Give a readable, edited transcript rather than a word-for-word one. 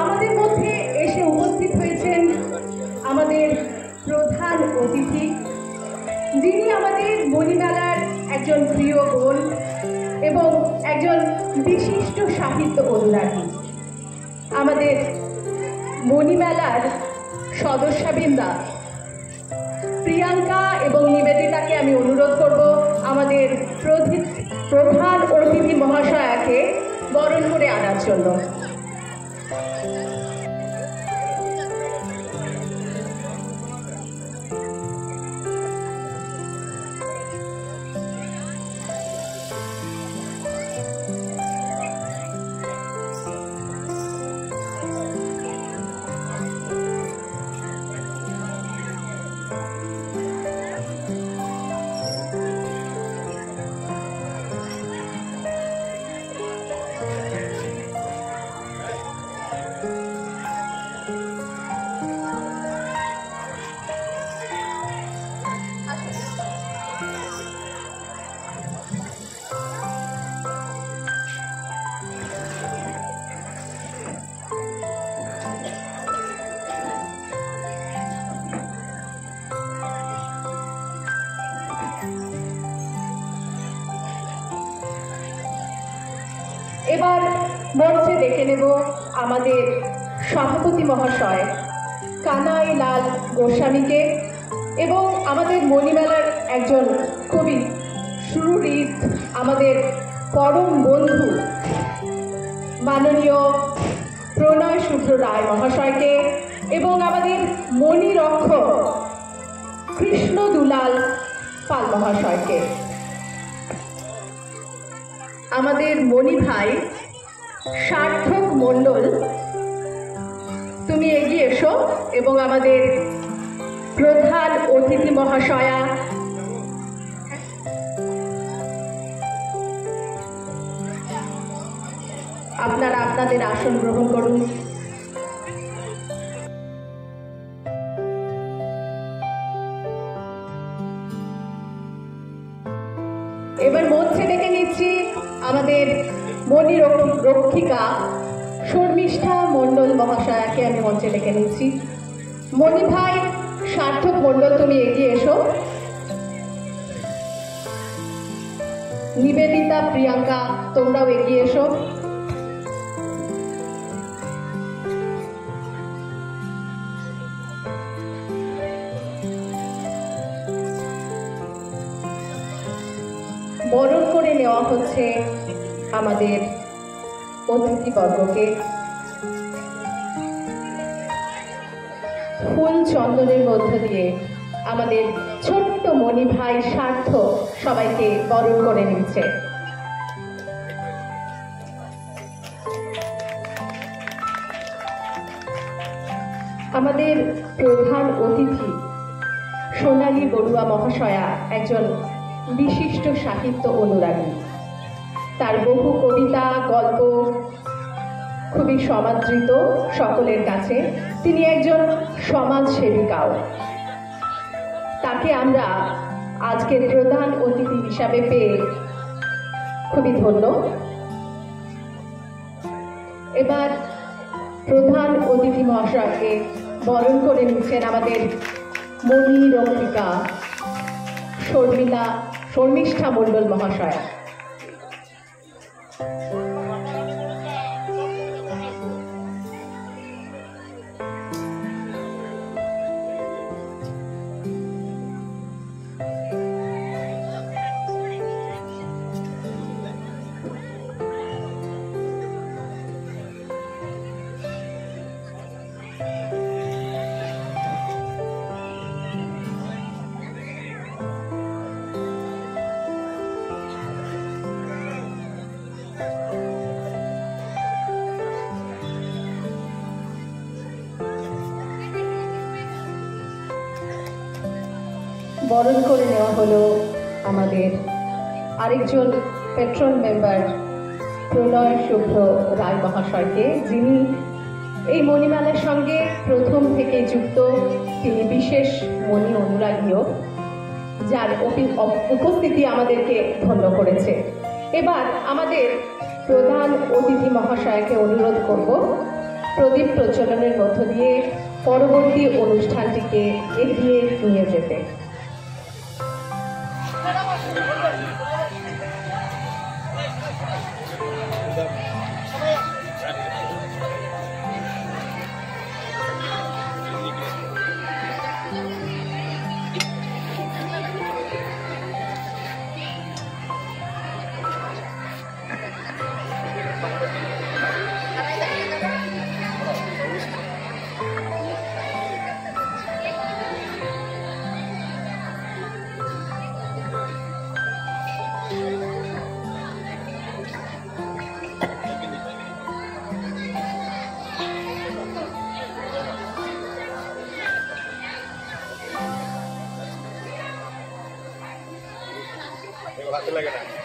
আমাদের মধ্যে এসে উপস্থিত হয়েছেন আমাদের প্রধান অতিথি, যিনি আমাদের মণিমেলার একজন প্রিয় বোন এবং একজন বিশিষ্ট সাহিত্য অনুরাগী। আমাদের মণিমেলার সদস্যবৃন্দা প্রিয়াঙ্কা এবং নিবেদিতাকে আমি অনুরোধ করব আমাদের প্রধান অতিথি মহাশয়াকে বরণ করে আনার জন্য। এবার মঞ্চে ডেকে নেব আমাদের সভাপতি মহাশয় কানাই লাল গোস্বামীকে এবং আমাদের মণিমেলার একজন খুবই সুহৃদ, আমাদের পরম বন্ধু মাননীয় প্রণয় শুভ্র রায় মহাশয়কে এবং আমাদের মণিরক্ষক কৃষ্ণ দুলাল পাল মহাশয়কে। আমাদের মণি ভাই সার্থক মণ্ডল, তুমি এগিয়ে এসো এবং আমাদের প্রধান অতিথি মহাশয়া আপনারা আপনাদের আসন গ্রহণ করুন। এবার মঞ্চে ডেকে নিচ্ছি আমাদের মণিরক্ষিকা শর্মিষ্ঠা মণ্ডল মহাশয়াকে আমি মঞ্চে ডেকে নিচ্ছি। মণি ভাই সার্থক মণ্ডল, তুমি এগিয়ে এসো। নিবেদিতা, প্রিয়াঙ্কা, তোমরাও এগিয়ে এসো। বরণ করে নেওয়া হচ্ছে আমাদের অতিথিবর্গকে। ফুল চন্দনের মধ্য দিয়ে আমাদের ছোট্ট মণি ভাই সার্থক সবাইকে বরণ করে নিচ্ছে। আমাদের প্রধান অতিথি সোনালী বড়ুয়া মহাশয়া একজন বিশিষ্ট সাহিত্য অনুরাগী। তার বহু কবিতা, গল্প খুবই সমাদৃত সকলের কাছে। তিনি একজন সমাজসেবিকাও। তাকে আমরা আজকের প্রধান অতিথি হিসাবে পেয়ে খুবই ধন্য। এবার প্রধান অতিথি মহাশয়কে বরণ করে নিচ্ছেন আমাদের মণিরক্ষিকা শর্মিষ্ঠা মণ্ডল মহাশয়া। বরণ করে নেওয়া হলো আমাদের আরেকজন পেট্রন মেম্বার প্রণয় শুভ্র রায় মহাশয়কে, যিনি এই মণিমেলার সঙ্গে প্রথম থেকে যুক্ত। তিনি বিশেষ মণি অনুরাগীও, যার উপস্থিতি আমাদেরকে ধন্য করেছে। এবার আমাদের প্রধান অতিথি মহাশয়কে অনুরোধ করব প্রদীপ প্রজ্বলনের মধ্য দিয়ে পরবর্তী অনুষ্ঠানটিকে এগিয়ে নিয়ে যেতে। हाथ लगा